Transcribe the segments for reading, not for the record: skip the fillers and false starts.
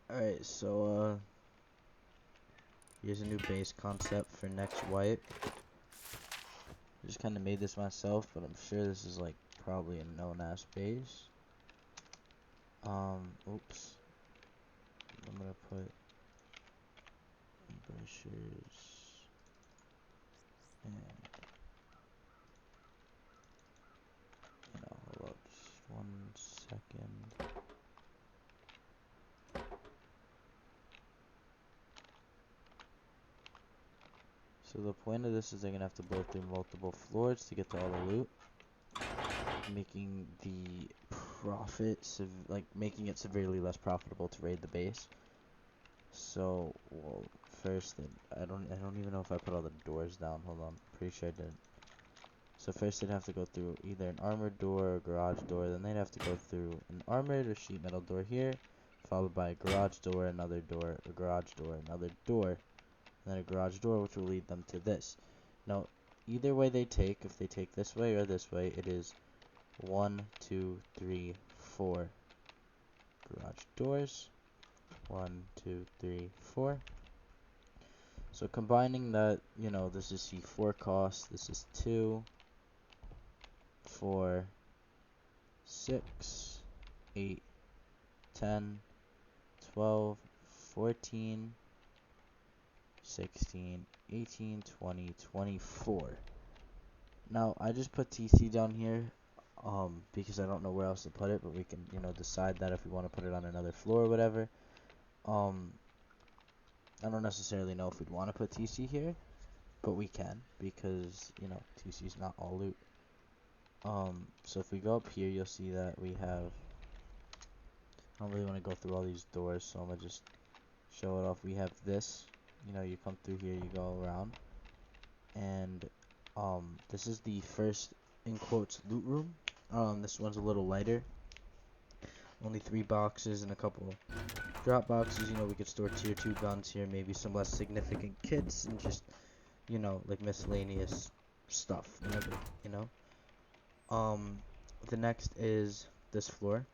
Alright, so here's a new base concept for next wipe. I just kind of made this myself, but I'm sure this is like probably a known ass base. Oops. I'm gonna put bushes and hold up just 1 second. So the point of this is they're gonna have to blow through multiple floors to get to all the loot, making the making it severely less profitable to raid the base. So, well, first, I don't even know if I put all the doors down. Hold on, pretty sure I didn't. So first they'd have to go through either an armored door or a garage door. Then they'd have to go through an armored or sheet metal door here, followed by a garage door, another door, a garage door, another door, and then a garage door, which will lead them to this. Now, either way they take, if they take this way or this way, it is 1, 2, 3, 4 garage doors. 1, 2, 3, 4. So combining that, this is C4 cost, this is 2, 4, 6, 8, 10, 12, 14, 16, 18, 20, 24. Now, I just put TC down here, because I don't know where else to put it, but we can, decide that if we want to put it on another floor or whatever. I don't necessarily know if we'd want to put TC here, but we can, because, TC is not all loot. So if we go up here, you'll see that we have, I don't really want to go through all these doors, so I'm going to just show it off. We have this, you come through here, you go around, and, this is the first, in quotes, loot room. This one's a little lighter, only 3 boxes and a couple drop boxes. We could store tier 2 guns here, maybe some less significant kits, and just, like miscellaneous stuff, whatever, the next is this floor.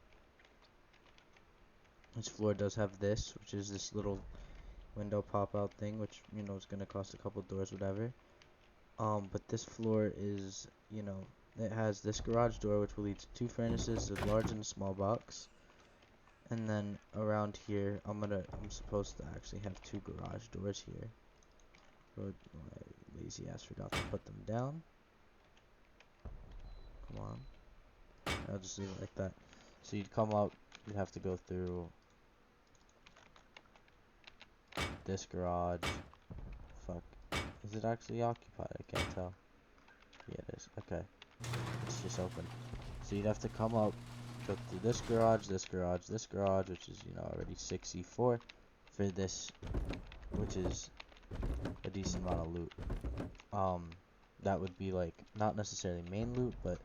This floor does have this, which is this little window pop-out thing, which, is going to cost a couple doors, whatever. But this floor is, it has this garage door, which will lead to 2 furnaces, a large and a small box. And then around here, I'm supposed to actually have 2 garage doors here. But my lazy ass forgot to put them down. Come on. I'll just leave it like that. So you'd come up, you'd have to go through this garage. Fuck. Is it actually occupied? I can't tell. Yeah, it is. Okay. It's just open. So you'd have to come up, go through this garage, this garage, this garage, which is, already 6C4 for this, which is a decent amount of loot. That would be like, not necessarily main loot, but,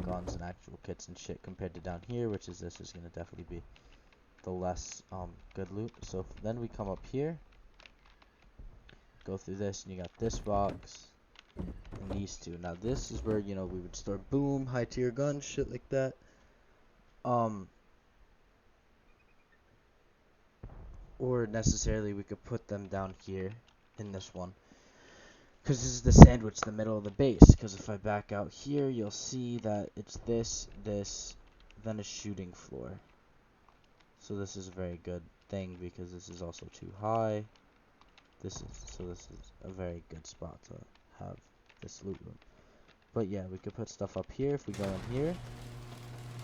guns and actual kits and shit compared to down here, which is this is going to definitely be the less, good loot. So then we come up here, go through this, and you got this box, and these 2. Now this is where, we would store boom, high tier guns, shit like that. Or necessarily we could put them down here in this one. Because this is the sandwich, the middle of the base. Because if I back out here, you'll see that it's this, then a shooting floor. So this is a very good thing because this is also too high. This is a very good spot to have this loot room. But yeah, we could put stuff up here if we go in here.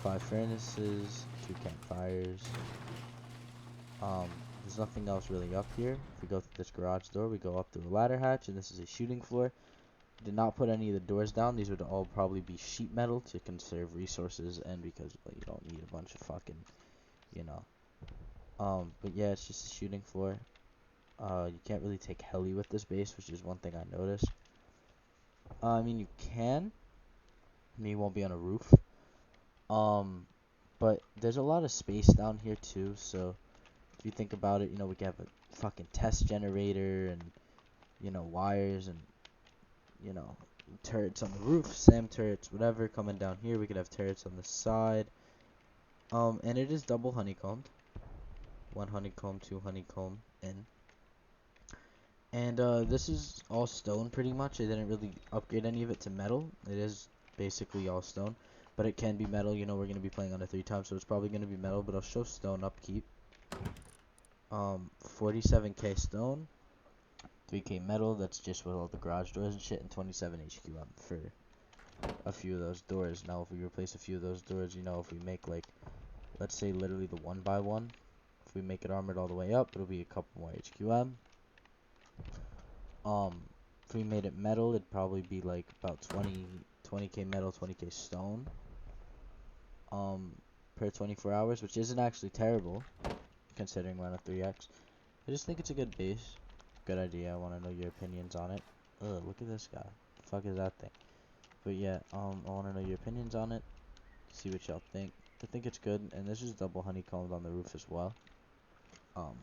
5 furnaces, 2 campfires. There's nothing else really up here. If we go through this garage door, we go up through a ladder hatch, and this is a shooting floor. Did not put any of the doors down. These would all probably be sheet metal to conserve resources and because you don't need a bunch of fucking, But yeah, it's just a shooting floor. You can't really take heli with this base, which is one thing I noticed. I mean, you can. I mean, you won't be on a roof. But there's a lot of space down here too, so if you think about it, we can have a fucking test generator and, wires and, turrets on the roof, SAM turrets, whatever, coming down here. We could have turrets on the side. And it is double honeycombed. 1 honeycomb, 2 honeycomb in. And this is all stone pretty much. I didn't really upgrade any of it to metal. It is basically all stone, but it can be metal. You know, we're going to be playing on a 3 times, so it's probably going to be metal, but I'll show stone upkeep. 47k stone, 3k metal, that's just with all the garage doors and shit, and 27 HQM for a few of those doors. Now, if we replace a few of those doors, you know, if we make, like, let's say literally the 1x1, if we make it armored all the way up, it'll be a couple more HQM. If we made it metal, it'd probably be like about 20k metal, 20k stone, per 24 hours, which isn't actually terrible, considering we're on a 3x. I just think it's a good base. Good idea. I want to know your opinions on it. Ugh, look at this guy. The fuck is that thing? But yeah, I want to know your opinions on it. See what y'all think. I think it's good, and this is double honeycombed on the roof as well. And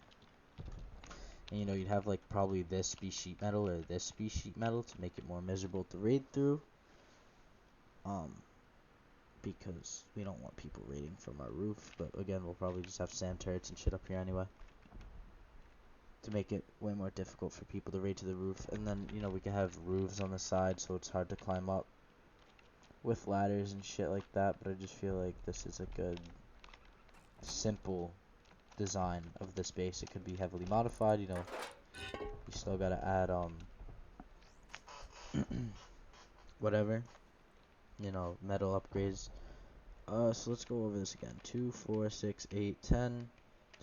you know, you'd have like probably this be sheet metal or this be sheet metal to make it more miserable to raid through. Because we don't want people raiding from our roof, but again, we'll probably just have sand turrets and shit up here anyway, to make it way more difficult for people to raid to the roof. And then, you know, we can have roofs on the side so it's hard to climb up with ladders and shit like that. But I just feel like this is a good, simple design of this base. It could be heavily modified, you know. You still gotta add, whatever, you know, metal upgrades. So let's go over this again. 2, 4, 6, 8, 10,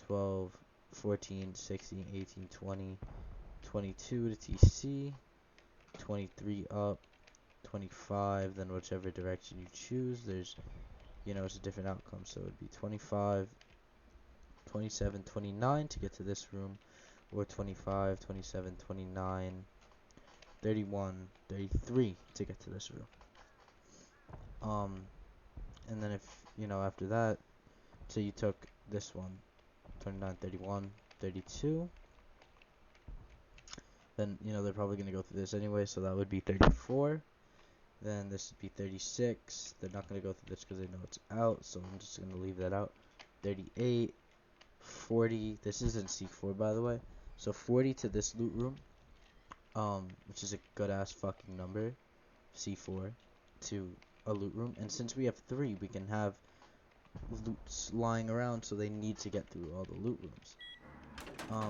12, 14, 16, 18, 20, 22 to TC, 23 up, 25, then whichever direction you choose, there's, you know, it's a different outcome. So it would be 25, 27, 29 to get to this room, or 25, 27, 29, 31, 33 to get to this room. And then if, you know, after that, so you took this one, 29, 31, 32, then, you know, they're probably going to go through this anyway, so that would be 34. Then this would be 36. They're not going to go through this because they know it's out, so I'm just going to leave that out. 38, 40. This is in C4, by the way. So 40 to this loot room, which is a good-ass fucking number, C4, to a loot room. And since we have 3, we can have loots lying around, so they need to get through all the loot rooms.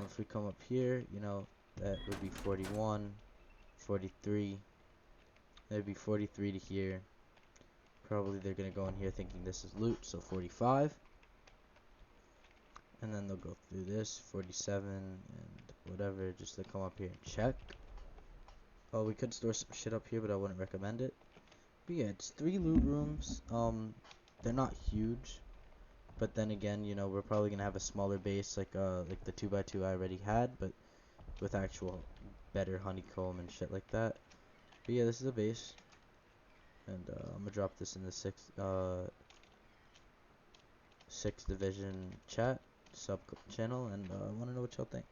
If we come up here, you know, that would be 41, 43. That'd be 43 to here. Probably they're gonna go in here thinking this is loot, so 45. And then they'll go through this, 47 and whatever, just to come up here and check. Oh, we could store some shit up here, but I wouldn't recommend it. But yeah, it's 3 loot rooms. They're not huge, but then again, you know, we're probably gonna have a smaller base like the 2x2 I already had, but with actual better honeycomb and shit like that. But yeah, this is a base, and I'm gonna drop this in the 6th division chat sub channel, and I want to know what y'all think.